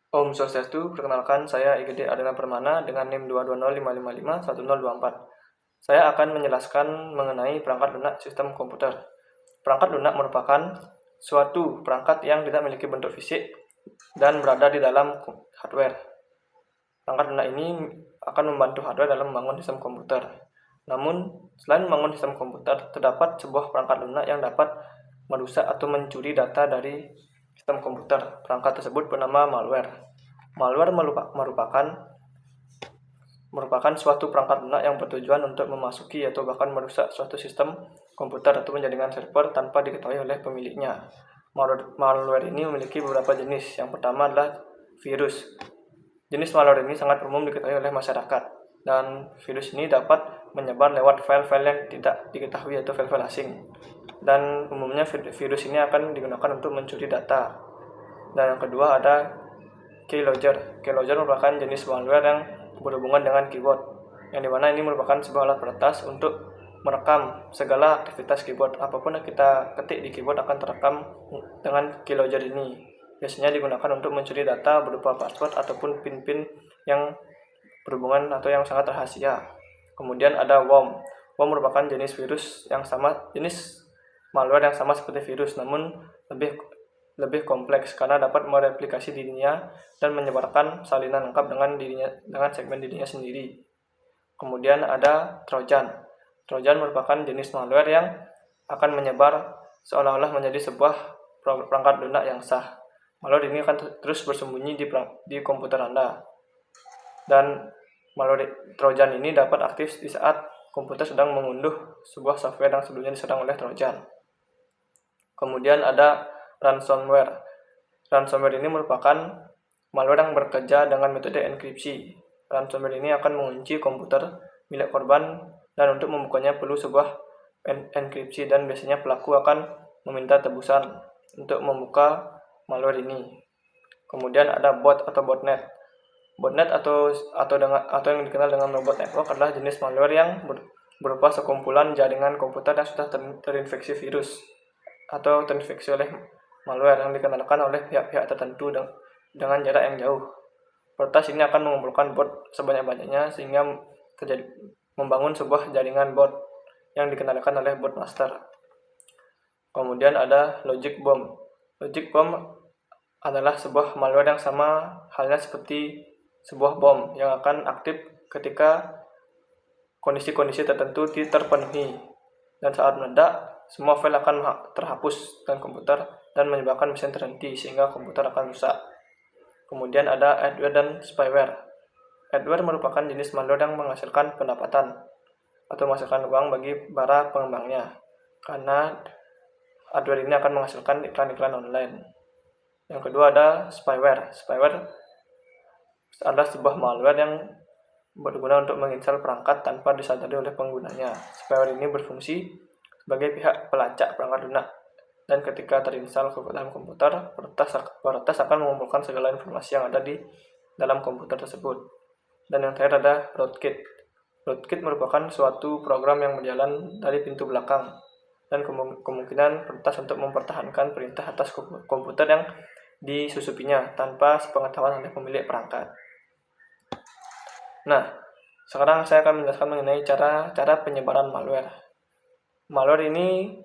Om Swastiastu, perkenalkan saya IGD Adana Permana dengan NIM 22055511024. Saya akan menjelaskan mengenai perangkat lunak sistem komputer. Perangkat lunak merupakan suatu perangkat yang tidak memiliki bentuk fisik dan berada di dalam hardware. Perangkat lunak ini akan membantu hardware dalam membangun sistem komputer. Namun, selain membangun sistem komputer, terdapat sebuah perangkat lunak yang dapat merusak atau mencuri data dari sistem komputer. Perangkat tersebut bernama malware. Malware merupakan suatu perangkat lunak yang bertujuan untuk memasuki atau bahkan merusak suatu sistem komputer atau jaringan server tanpa diketahui oleh pemiliknya. Malware ini memiliki beberapa jenis. Yang pertama adalah virus. Jenis malware ini sangat umum diketahui oleh masyarakat, dan virus ini dapat menyebar lewat file-file yang tidak diketahui atau file-file asing. Dan umumnya virus ini akan digunakan untuk mencuri data. Dan yang kedua ada keylogger. Keylogger merupakan jenis malware yang berhubungan dengan keyboard, yang dimana ini merupakan sebuah alat peretas untuk merekam segala aktivitas keyboard. Apapun yang kita ketik di keyboard akan terekam dengan keylogger ini. Biasanya digunakan untuk mencuri data berupa password ataupun pin-pin yang berhubungan atau yang sangat rahasia. Kemudian ada worm. Worm merupakan jenis malware yang sama seperti virus, namun lebih kompleks karena dapat mereplikasi dirinya dan menyebarkan salinan lengkap dengan segmen dirinya sendiri. Kemudian ada Trojan. Trojan merupakan jenis malware yang akan menyebar seolah-olah menjadi sebuah perangkat lunak yang sah. Malware ini akan terus bersembunyi di komputer Anda. Dan malware Trojan ini dapat aktif di saat komputer sedang mengunduh sebuah software yang sebelumnya diserang oleh Trojan. Kemudian ada ransomware. Ransomware ini merupakan malware yang bekerja dengan metode enkripsi. Ransomware ini akan mengunci komputer milik korban, dan untuk membukanya perlu sebuah enkripsi, dan biasanya pelaku akan meminta tebusan untuk membuka malware ini. Kemudian ada bot atau botnet. Botnet atau yang dikenal dengan robot network adalah jenis malware yang berupa sekumpulan jaringan komputer yang sudah terinfeksi virus atau terinfeksi oleh malware yang dikendalikan oleh pihak-pihak tertentu dengan jarak yang jauh. Peretas ini akan mengumpulkan bot sebanyak-banyaknya sehingga membangun sebuah jaringan bot yang dikendalikan oleh bot master. Kemudian ada logic bomb. Logic bomb adalah sebuah malware yang sama halnya seperti sebuah bom yang akan aktif ketika kondisi-kondisi tertentu terpenuhi, dan saat meledak semua file akan terhapus dengan komputer dan menyebabkan mesin terhenti sehingga komputer akan rusak. Kemudian ada adware dan spyware. Adware merupakan jenis malware yang menghasilkan pendapatan atau menghasilkan uang bagi para pengembangnya, karena adware ini akan menghasilkan iklan-iklan online. Yang kedua ada spyware. Spyware adalah sebuah malware yang berguna untuk menginstal perangkat tanpa disadari oleh penggunanya. Spyware ini berfungsi sebagai pihak pelacak perangkat lunak, dan ketika terinstal ke dalam komputer, peretas akan mengumpulkan segala informasi yang ada di dalam komputer tersebut. Dan yang terakhir ada rootkit. Rootkit merupakan suatu program yang berjalan dari pintu belakang, dan kemungkinan peretas untuk mempertahankan perintah atas komputer yang disusupinya tanpa sepengetahuan oleh pemilik perangkat. Nah, sekarang saya akan menjelaskan mengenai cara penyebaran malware. Malware ini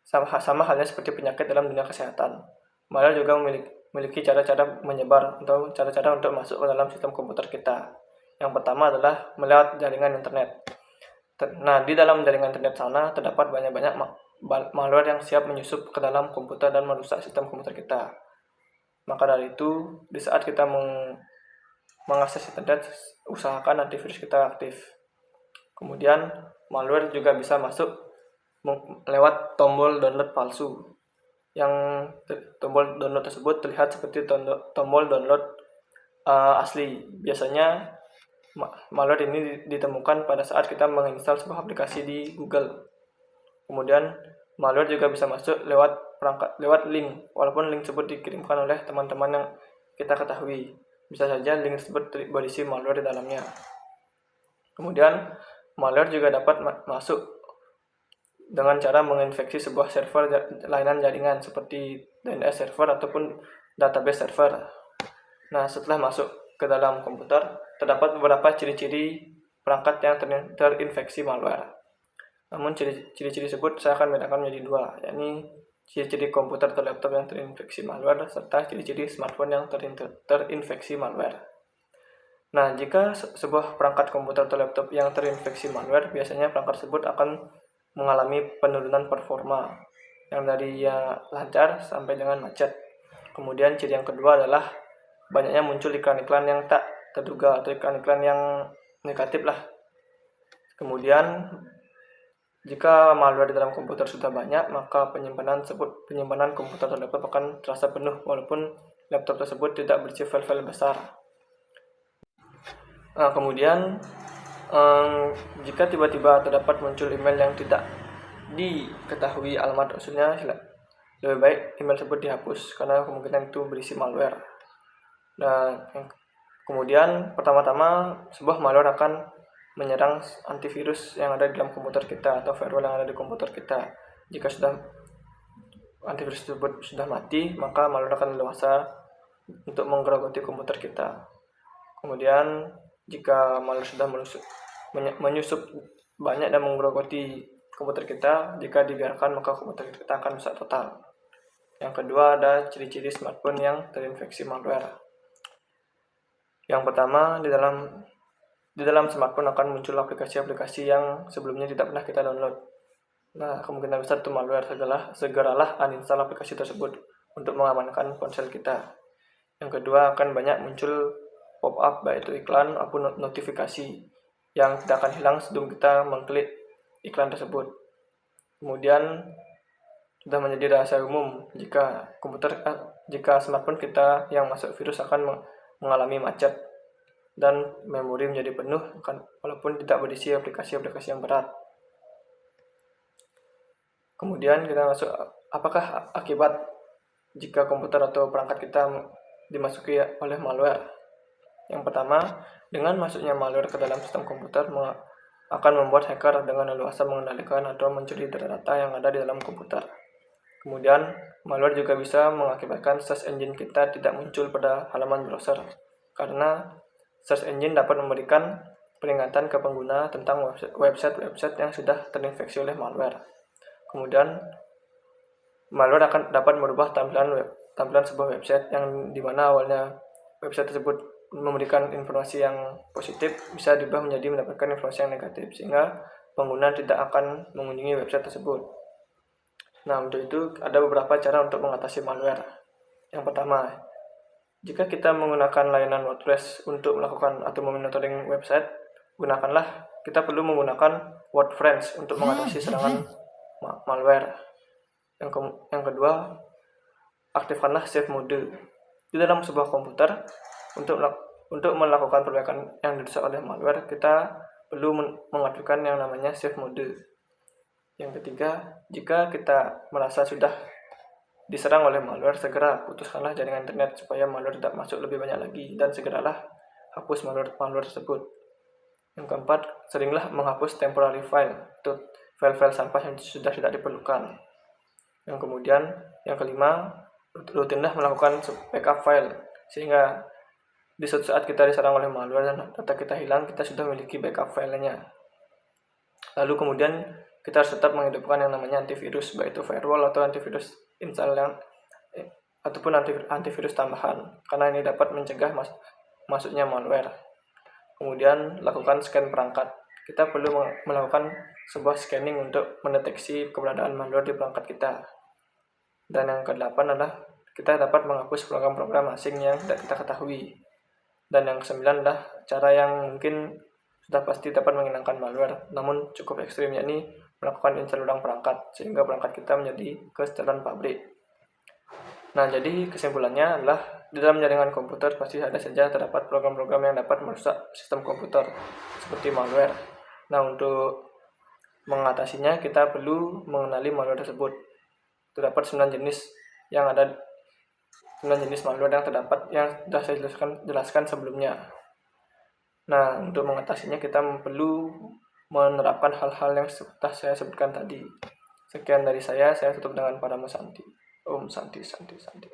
sama halnya seperti penyakit dalam dunia kesehatan. Malware juga memiliki cara-cara menyebar atau cara-cara untuk masuk ke dalam sistem komputer kita. Yang pertama adalah melewat jaringan internet. Nah, di dalam jaringan internet sana terdapat banyak malware yang siap menyusup ke dalam komputer dan merusak sistem komputer kita. Maka dari itu, di saat kita mengakses internet, usahakan antivirus kita aktif. Kemudian, malware juga bisa masuk lewat tombol download palsu, yang tombol download tersebut terlihat seperti tombol download asli. Biasanya malware ini ditemukan pada saat kita menginstal sebuah aplikasi di Google. Kemudian malware juga bisa masuk lewat link, walaupun link tersebut dikirimkan oleh teman-teman yang kita ketahui. Bisa saja link tersebut berisi malware di dalamnya. Kemudian malware juga dapat masuk dengan cara menginfeksi sebuah server layanan jaringan seperti DNS server ataupun database server. Nah, setelah masuk ke dalam komputer, terdapat beberapa ciri-ciri perangkat yang terinfeksi malware. Namun ciri-ciri tersebut saya akan bedakan menjadi dua, yakni ciri-ciri komputer atau laptop yang terinfeksi malware serta ciri-ciri smartphone yang terinfeksi malware. Nah, jika sebuah perangkat komputer atau laptop yang terinfeksi malware, biasanya perangkat tersebut akan mengalami penurunan performa yang dari lancar sampai dengan macet. Kemudian ciri yang kedua adalah banyaknya muncul iklan-iklan yang tak terduga atau iklan-iklan yang negatif lah. Kemudian jika malware di dalam komputer sudah banyak, maka penyimpanan komputer atau laptop akan terasa penuh walaupun laptop tersebut tidak berisi file-file besar. Nah, kemudian jika tiba-tiba terdapat muncul email yang tidak diketahui alamat maksudnya, lebih baik email tersebut dihapus karena kemungkinan itu berisi malware. Nah, kemudian pertama-tama sebuah malware akan menyerang antivirus yang ada di dalam komputer kita atau firewall yang ada di komputer kita. Jika sudah antivirus tersebut sudah mati, maka malware akan leluasa untuk menggerogoti komputer kita. Kemudian jika malware sudah menyusup banyak dan menggerogoti komputer kita, jika dibiarkan maka komputer kita akan rusak total. Yang kedua ada ciri-ciri smartphone yang terinfeksi malware. Yang pertama, di dalam smartphone akan muncul aplikasi-aplikasi yang sebelumnya tidak pernah kita download. Nah, kemungkinan besar itu malware. Segeralah uninstall aplikasi tersebut untuk mengamankan ponsel kita. Yang kedua, akan banyak muncul pop-up, baik itu iklan maupun notifikasi yang tidak akan hilang sebelum kita mengklik iklan tersebut. Kemudian sudah menjadi rahasia umum jika smartphone kita yang masuk virus akan mengalami macet dan memori menjadi penuh walaupun tidak berisi aplikasi-aplikasi yang berat. Kemudian kita masuk, apakah akibat jika komputer atau perangkat kita dimasuki oleh malware? Yang pertama, dengan masuknya malware ke dalam sistem komputer akan membuat hacker dengan leluasa mengendalikan atau mencuri data yang ada di dalam komputer. Kemudian, malware juga bisa mengakibatkan search engine kita tidak muncul pada halaman browser, karena search engine dapat memberikan peringatan ke pengguna tentang website-website yang sudah terinfeksi oleh malware. Kemudian, malware akan dapat merubah tampilan sebuah website yang dimana awalnya website tersebut memberikan informasi yang positif bisa diubah menjadi mendapatkan informasi yang negatif, sehingga pengguna tidak akan mengunjungi website tersebut. Nah, untuk itu ada beberapa cara untuk mengatasi malware. Yang pertama, jika kita menggunakan layanan WordPress untuk melakukan atau memonitoring website, kita perlu menggunakan WordPress untuk mengatasi serangan malware. Yang kedua, aktifkanlah safe mode. Di dalam sebuah komputer, untuk melakukan perbaikan yang dirusak oleh malware, kita perlu mengaktifkan yang namanya safe mode. Yang ketiga, jika kita merasa sudah diserang oleh malware, segera putuskanlah jaringan internet supaya malware tidak masuk lebih banyak lagi, dan segeralah hapus malware tersebut. Yang keempat, seringlah menghapus temporary file atau file-file sampah yang sudah tidak diperlukan. Yang kelima, rutinlah melakukan backup file, sehingga di suatu saat kita diserang oleh malware dan data kita hilang, kita sudah memiliki backup filenya. Lalu kemudian kita harus tetap menghidupkan yang namanya antivirus, baik itu firewall atau antivirus install ataupun antivirus tambahan, karena ini dapat mencegah masuknya malware. Kemudian lakukan scan perangkat. Kita perlu melakukan sebuah scanning untuk mendeteksi keberadaan malware di perangkat kita. Dan yang kedelapan adalah kita dapat menghapus program-program asing yang tidak kita ketahui. Dan yang kesembilan adalah cara yang mungkin sudah pasti dapat menghilangkan malware, namun cukup ekstrim, yakni melakukan install ulang perangkat, sehingga perangkat kita menjadi kesetelan pabrik. Nah, jadi kesimpulannya adalah di dalam jaringan komputer pasti ada saja terdapat program-program yang dapat merusak sistem komputer, seperti malware. Nah, untuk mengatasinya kita perlu mengenali malware tersebut. Terdapat 9 jenis malware yang sudah saya jelaskan sebelumnya. Nah, untuk mengatasinya kita perlu menerapkan hal-hal yang sudah saya sebutkan tadi. Sekian dari saya tutup dengan padamu Santi. Om Santi Santi Santi.